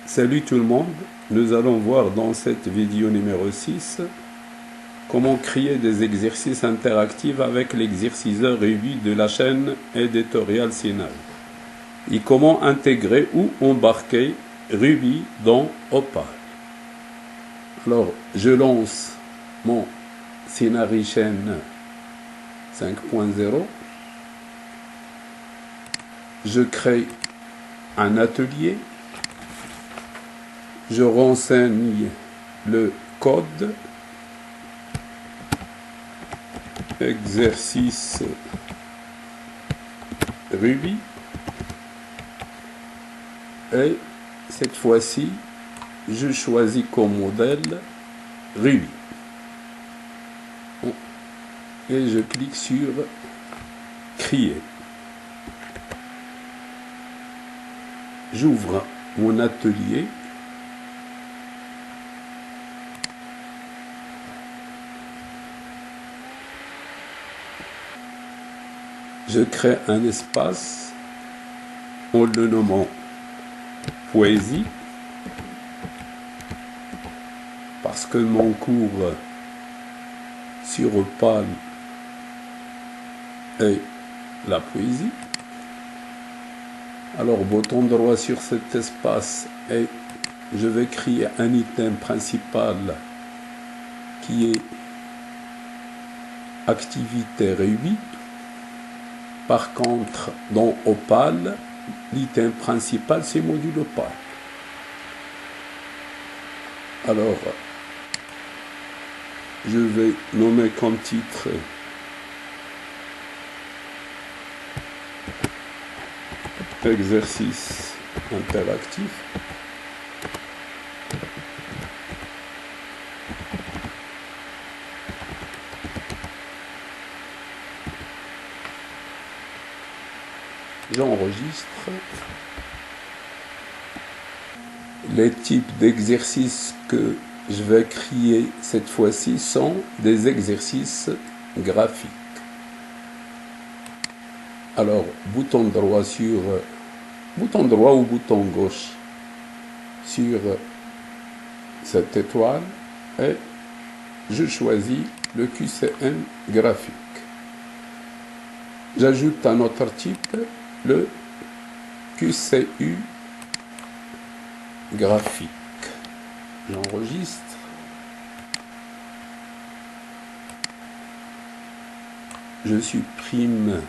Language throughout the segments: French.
Salut tout le monde, nous allons voir dans cette vidéo numéro 6 comment créer des exercices interactifs avec l'exerciceur Ruby de la chaîne éditoriale Sinai et comment intégrer ou embarquer Ruby dans Opal. Alors, je lance mon Sinai chaîne 5.0, je crée un atelier. Je renseigne le code, exercice Ruby, et cette fois-ci, je choisis comme modèle Ruby. Et je clique sur Créer. J'ouvre mon atelier. Je crée un espace en le nommant Poésie parce que mon cours sur Opal est la poésie. Alors, bouton droit sur cet espace et je vais créer un item principal qui est activité Ruby. Par contre, dans Opal, l'item principal, c'est module Opal. Alors, je vais nommer comme titre exercice interactif. J'enregistre. Les types d'exercices que je vais créer cette fois-ci sont des exercices graphiques. Alors, bouton droit ou bouton gauche sur cette étoile et je choisis le QCM graphique. J'ajoute un autre type, le QCU graphique. J'enregistre. Je supprime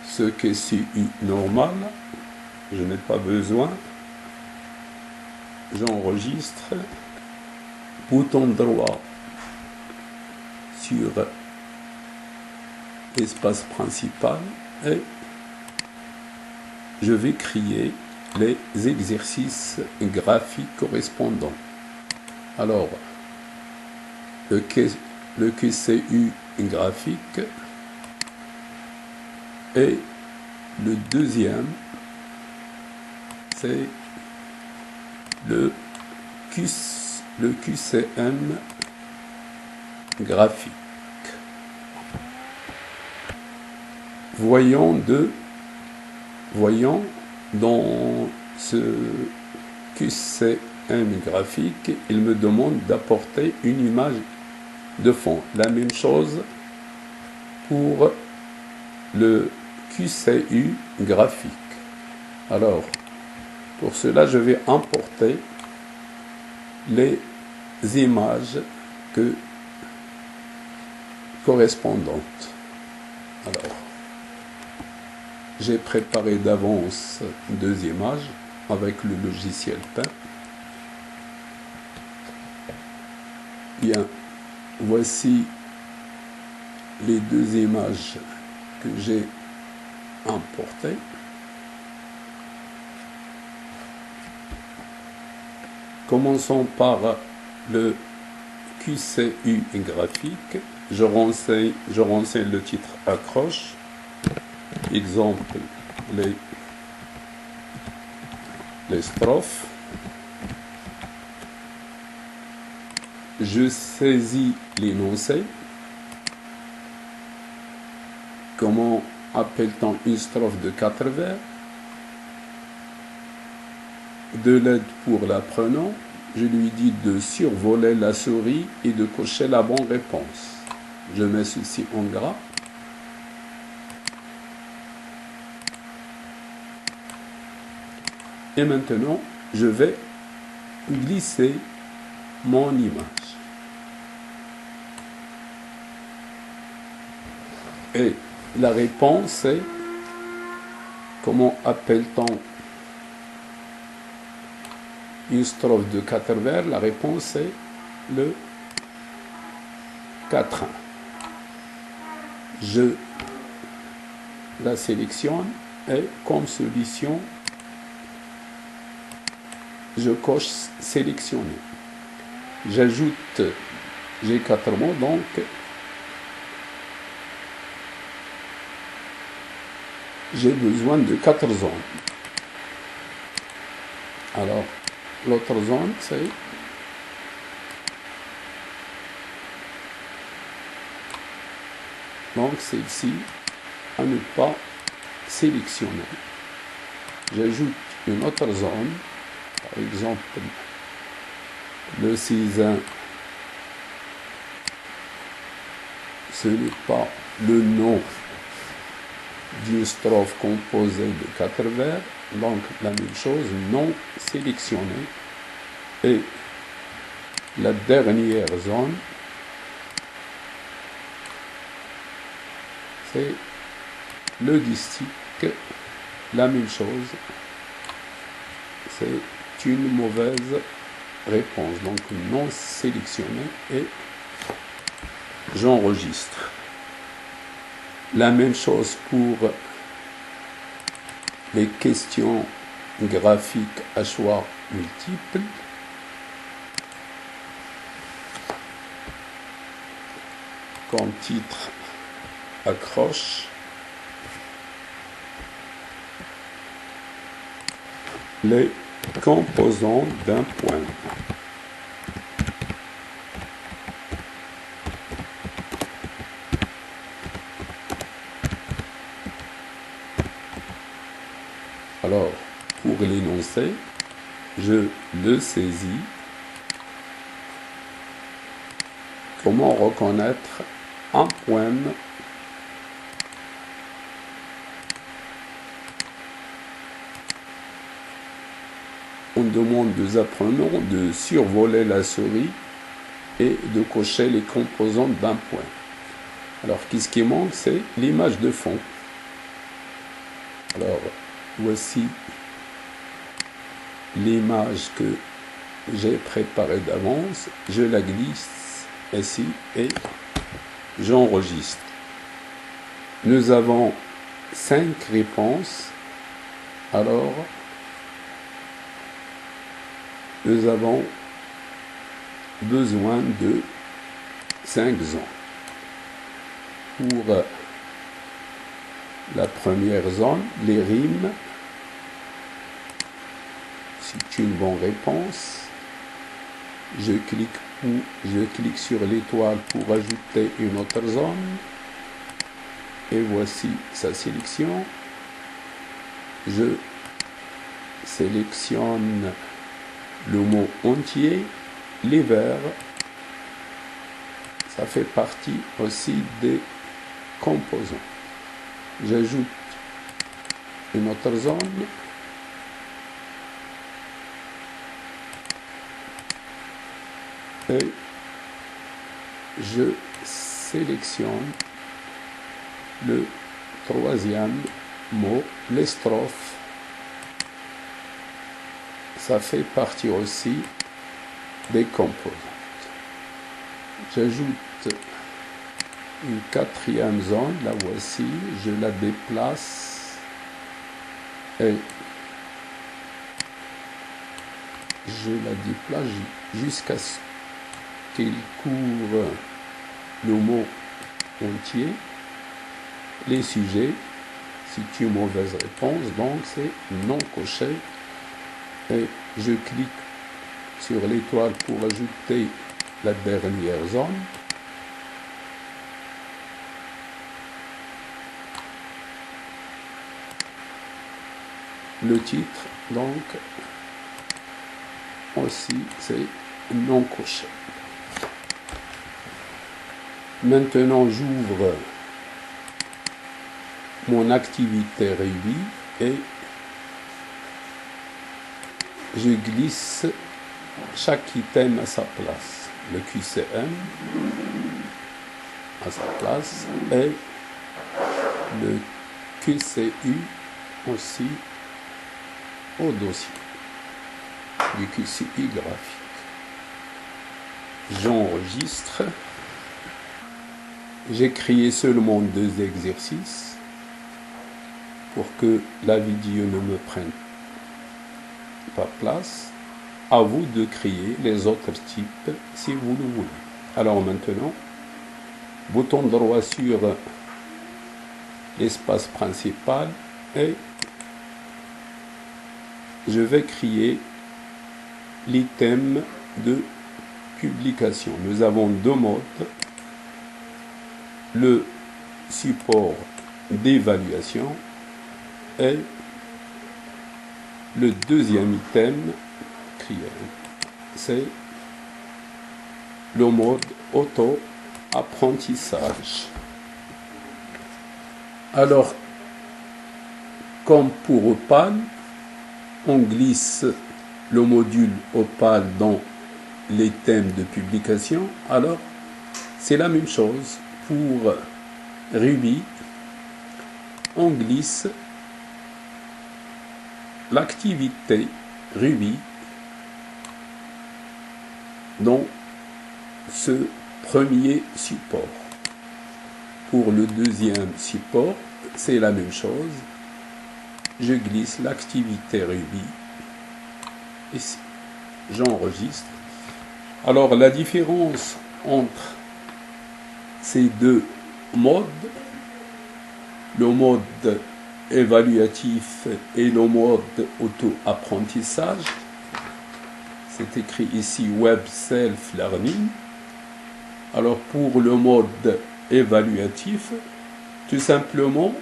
ce QCU normal. Je n'ai pas besoin. J'enregistre. Bouton droit sur espace principal et je vais créer les exercices graphiques correspondants. Alors, le QCU graphique et le deuxième, c'est le QCM graphique. Voyons dans ce QCM graphique, il me demande d'apporter une image de fond. La même chose pour le QCU graphique. Alors, pour cela, je vais importer les images correspondantes. Alors, j'ai préparé d'avance 2 images avec le logiciel Paint. Bien, voici les 2 images que j'ai importées. Commençons par le QCU graphique. Je renseigne le titre accroche. Exemple, les strophes. Je saisis l'énoncé. Comment appelle-t-on une strophe de 4 vers? de l'aide pour l'apprenant, je lui dis de survoler la souris et de cocher la bonne réponse. Je mets ceci en gras. Et maintenant, je vais glisser mon image. Et la réponse est, comment appelle-t-on une strophe de 4 vers? La réponse est le 4-1. Je la sélectionne et comme solution, je coche sélectionner. J'ajoute, j'ai 4 mots, donc j'ai besoin de 4 zones. Alors, l'autre zone, c'est donc celle-ci à ne pas sélectionner. J'ajoute une autre zone, par exemple le 6-1, ce n'est pas le nom d'une strophe composée de 4 vers, donc la même chose, non sélectionné. Et la dernière zone, c'est le distique, la même chose, c'est une mauvaise réponse, donc non sélectionné, et j'enregistre. La même chose pour les questions graphiques à choix multiples. Comme titre, accroche. Les composants d'un point. Alors, pour l'énoncer, je le saisis. Comment reconnaître un poème ? On demande aux apprenants de survoler la souris et de cocher les composants d'un point. Alors, qu'est-ce qui manque? C'est l'image de fond. Alors, voici l'image que j'ai préparée d'avance. Je la glisse ici et j'enregistre. Nous avons 5 réponses. Alors, nous avons besoin de 5 zones. Pour la première zone, les rimes, c'est une bonne réponse. Je clique sur l'étoile pour ajouter une autre zone. Et voici sa sélection. Je sélectionne le mot entier, les vers. Ça fait partie aussi des composants. J'ajoute une autre zone. Et je sélectionne le troisième mot, les strophes. Ça fait partie aussi des composants. J'ajoute une 4e zone, la voici, je la déplace et je la déplace jusqu'à ce qu'il couvre le mot entier. Les sujets, c'est une mauvaise réponse, donc c'est non coché. Et je clique sur l'étoile pour ajouter la dernière zone. Le titre, donc, aussi, c'est non coché. Maintenant, j'ouvre mon activité Ruby et je glisse chaque item à sa place. Le QCM à sa place et le QCU aussi au dossier du QCI graphique. J'enregistre. J'ai créé seulement 2 exercices pour que la vidéo ne me prenne pas place. À vous de créer les autres types si vous le voulez. Alors maintenant, bouton droit sur l'espace principal et je vais créer l'item de publication. Nous avons 2 modes. Le support d'évaluation et le deuxième item créé, c'est le mode auto-apprentissage. Alors, comme pour Opal, on glisse le module Opal dans les thèmes de publication. Alors, c'est la même chose pour Ruby. On glisse l'activité Ruby dans ce premier support. Pour le deuxième support, c'est la même chose. Je glisse l'activité Ruby ici. J'enregistre. Alors, la différence entre ces 2 modes, le mode évaluatif et le mode auto-apprentissage, c'est écrit ici Web Self-Learning. Alors pour le mode évaluatif, tout simplement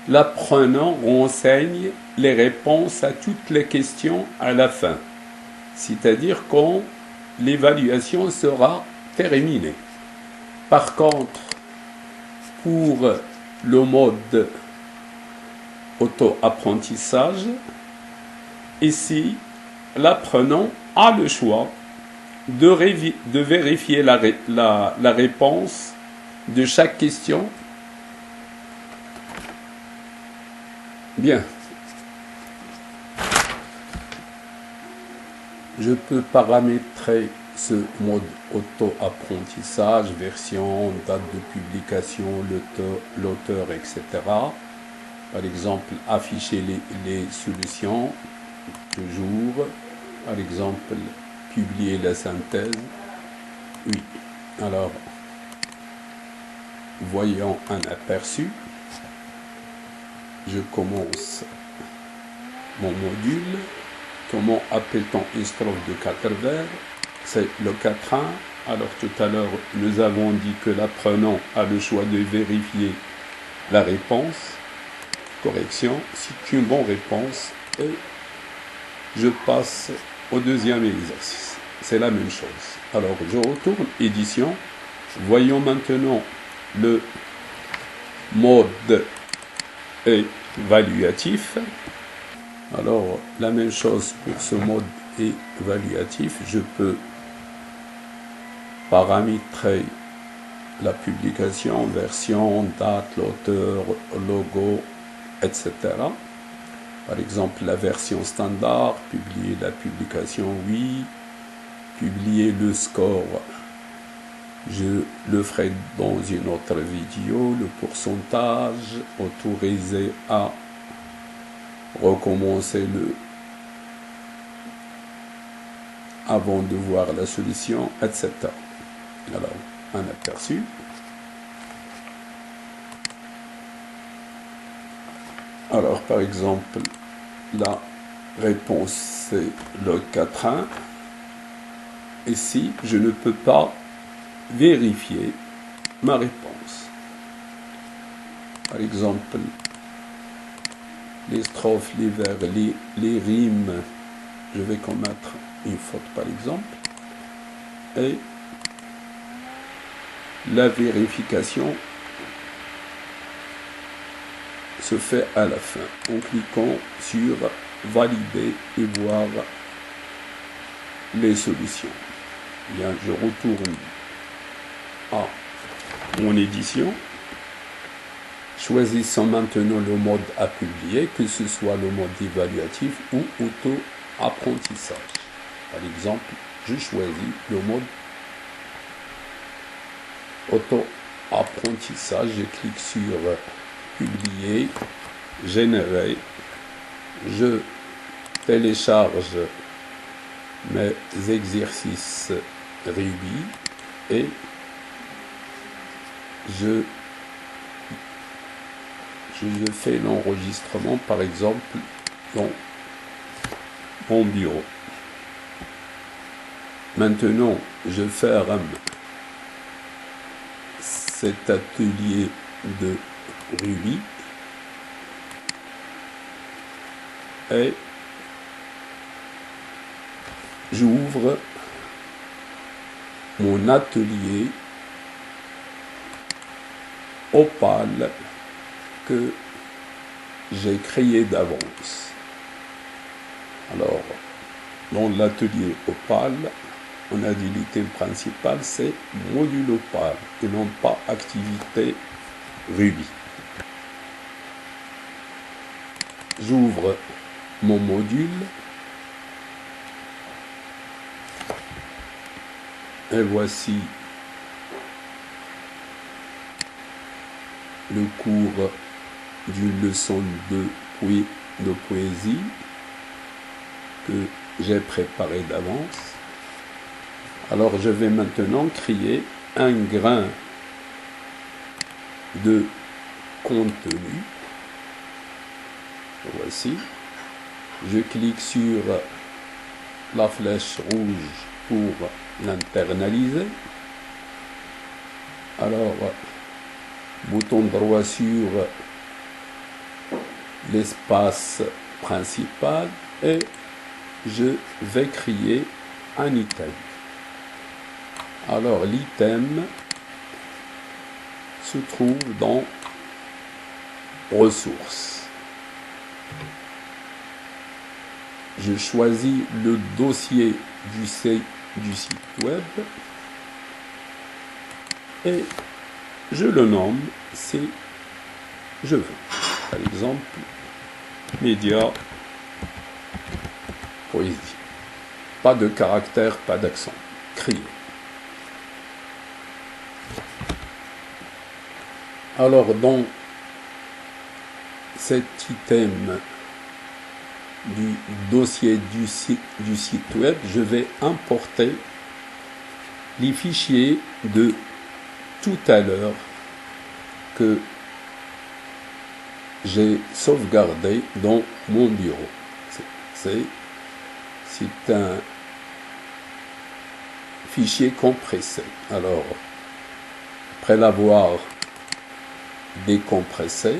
l'apprenant renseigne les réponses à toutes les questions à la fin, c'est-à-dire quand l'évaluation sera terminée. Par contre, pour le mode auto-apprentissage, ici, l'apprenant a le choix de vérifier la réponse de chaque question. Bien. Je peux paramétrer ce mode auto-apprentissage, version, date de publication, l'auteur, etc. Par exemple, afficher les solutions, toujours. Par exemple, publier la synthèse. Oui. Alors, voyons un aperçu. Je commence mon module. Comment appelle-t-on une strophe de 4 vers? C'est le 4-1. Alors tout à l'heure, nous avons dit que l'apprenant a le choix de vérifier la réponse. Correction, c'est une bonne réponse. Et je passe au deuxième exercice. C'est la même chose. Alors je retourne, édition. Voyons maintenant le mode évaluatif. Alors, la même chose pour ce mode évaluatif, je peux paramétrer la publication, version, date, l'auteur, logo, etc. Par exemple, la version standard, publier la publication, oui. Publier le score, je le ferai dans une autre vidéo. Le pourcentage, autorisé à recommencer avant de voir la solution, etc. Alors, un aperçu. Alors, par exemple, la réponse, c'est le 4-1. Ici, je ne peux pas vérifier ma réponse. Par exemple, les strophes, les vers, les rimes. Je vais commettre une faute par exemple. Et la vérification se fait à la fin en cliquant sur valider et voir les solutions. Bien, je retourne à mon édition. Choisissons maintenant le mode à publier, que ce soit le mode évaluatif ou auto-apprentissage. Par exemple, je choisis le mode auto-apprentissage. Je clique sur publier, générer. Je télécharge mes exercices Ruby et je fais l'enregistrement par exemple dans mon bureau. Maintenant, je ferme cet atelier de Ruby et j'ouvre mon atelier Opal que j'ai créé d'avance. Alors, dans l'atelier Opal, on a dit l'item principal, c'est module Opal et non pas activité Ruby. J'ouvre mon module et voici le cours d'une leçon de poésie que j'ai préparé d'avance. Alors je vais maintenant créer un grain de contenu. Voici. Je clique sur la flèche rouge pour l'internaliser. Alors, bouton droit sur l'espace principal et je vais créer un item. Alors l'item se trouve dans ressources. Je choisis le dossier du site web et je le nomme si je veux. Par exemple, média poésie. Pas de caractère, pas d'accent. Créer. Alors, dans cet item du dossier du site web, je vais importer les fichiers de tout à l'heure que j'ai sauvegardé dans mon bureau. C'est un fichier compressé. Alors, après l'avoir décompressé,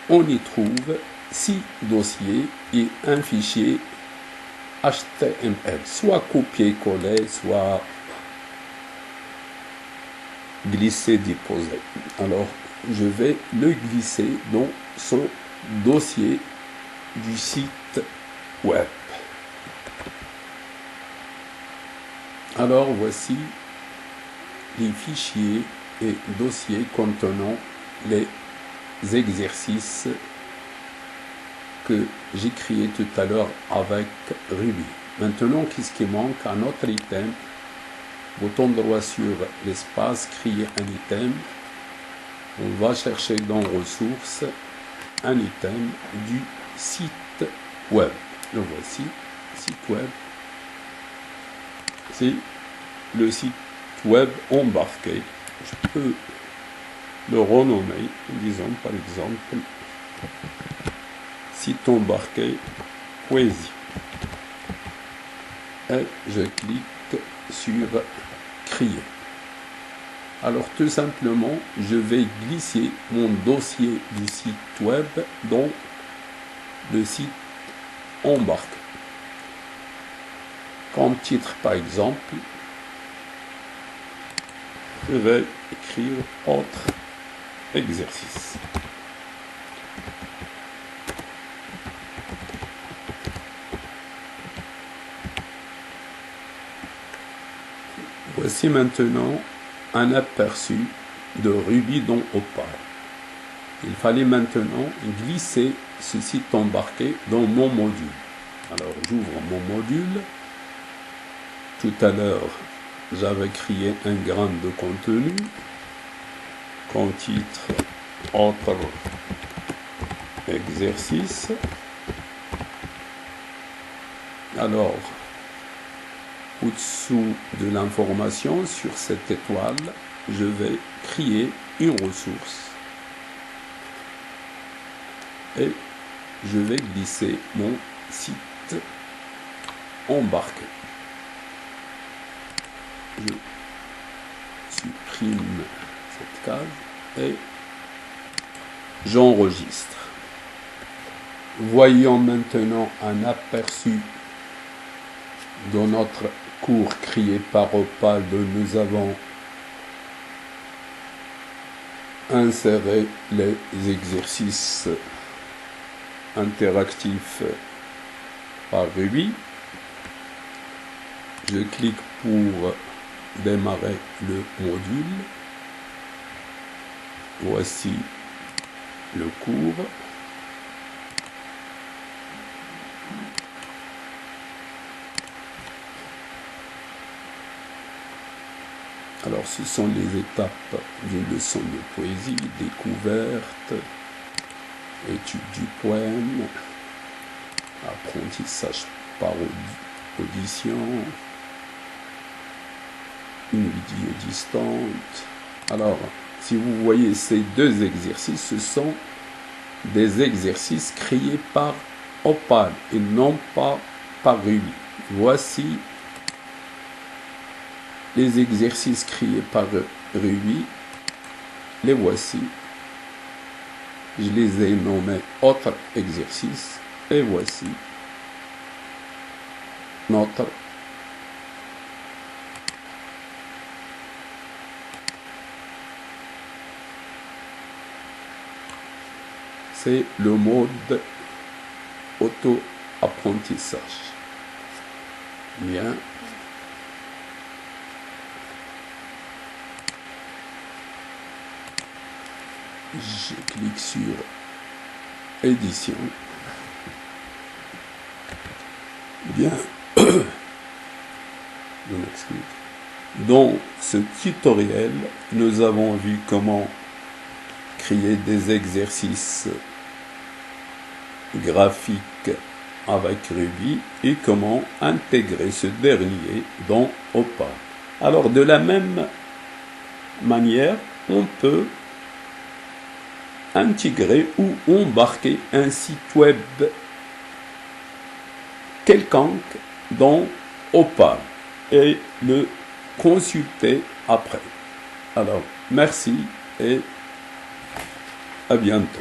on y trouve 6 dossiers et un fichier HTML, soit copier-coller, soit glisser-déposer. Alors, je vais le glisser dans ce dossier du site web. Alors, voici les fichiers et dossiers contenant les exercices que j'ai créés tout à l'heure avec Ruby. Maintenant, qu'est-ce qui manque? Un autre item. Bouton droit sur l'espace, créer un item. On va chercher dans ressources un item du site web. Le voici, site web. C'est le site web embarqué. Je peux le renommer, disons par exemple, site embarqué poésie. Et je clique sur créer. Alors tout simplement, je vais glisser mon dossier du site web dans le site embarqué. Comme titre par exemple, je vais écrire autre exercice. Voici maintenant un aperçu de Ruby dans Opal. Il fallait maintenant glisser ce site embarqué dans mon module. Alors j'ouvre mon module. Tout à l'heure, j'avais créé un grain de contenu comme titre autre exercice. Alors, au-dessous de l'information sur cette étoile, je vais créer une ressource et je vais glisser mon site embarqué. Je supprime cette case et j'enregistre. Voyons maintenant un aperçu de notre cours créé par Opal, dont nous avons inséré les exercices interactifs par Ruby. Je clique pour démarrer le module. Voici le cours. Alors, ce sont les étapes d'une leçon de poésie, découverte, étude du poème, apprentissage par audition, une vidéo distante. Alors, si vous voyez ces deux exercices, ce sont des exercices créés par Opal et non pas par Ruby. Voici les exercices créés par Ruby. Les voici. Je les ai nommés autres exercices. Et voici notre c'est le mode auto-apprentissage. Bien. Je clique sur édition. Bien. Je m'excuse. Dans ce tutoriel, nous avons vu comment créer des exercices graphiques avec Ruby et comment intégrer ce dernier dans Opal. Alors, de la même manière, on peut intégrer ou embarquer un site web quelconque dans Opal et le consulter après. Alors, merci et à bientôt.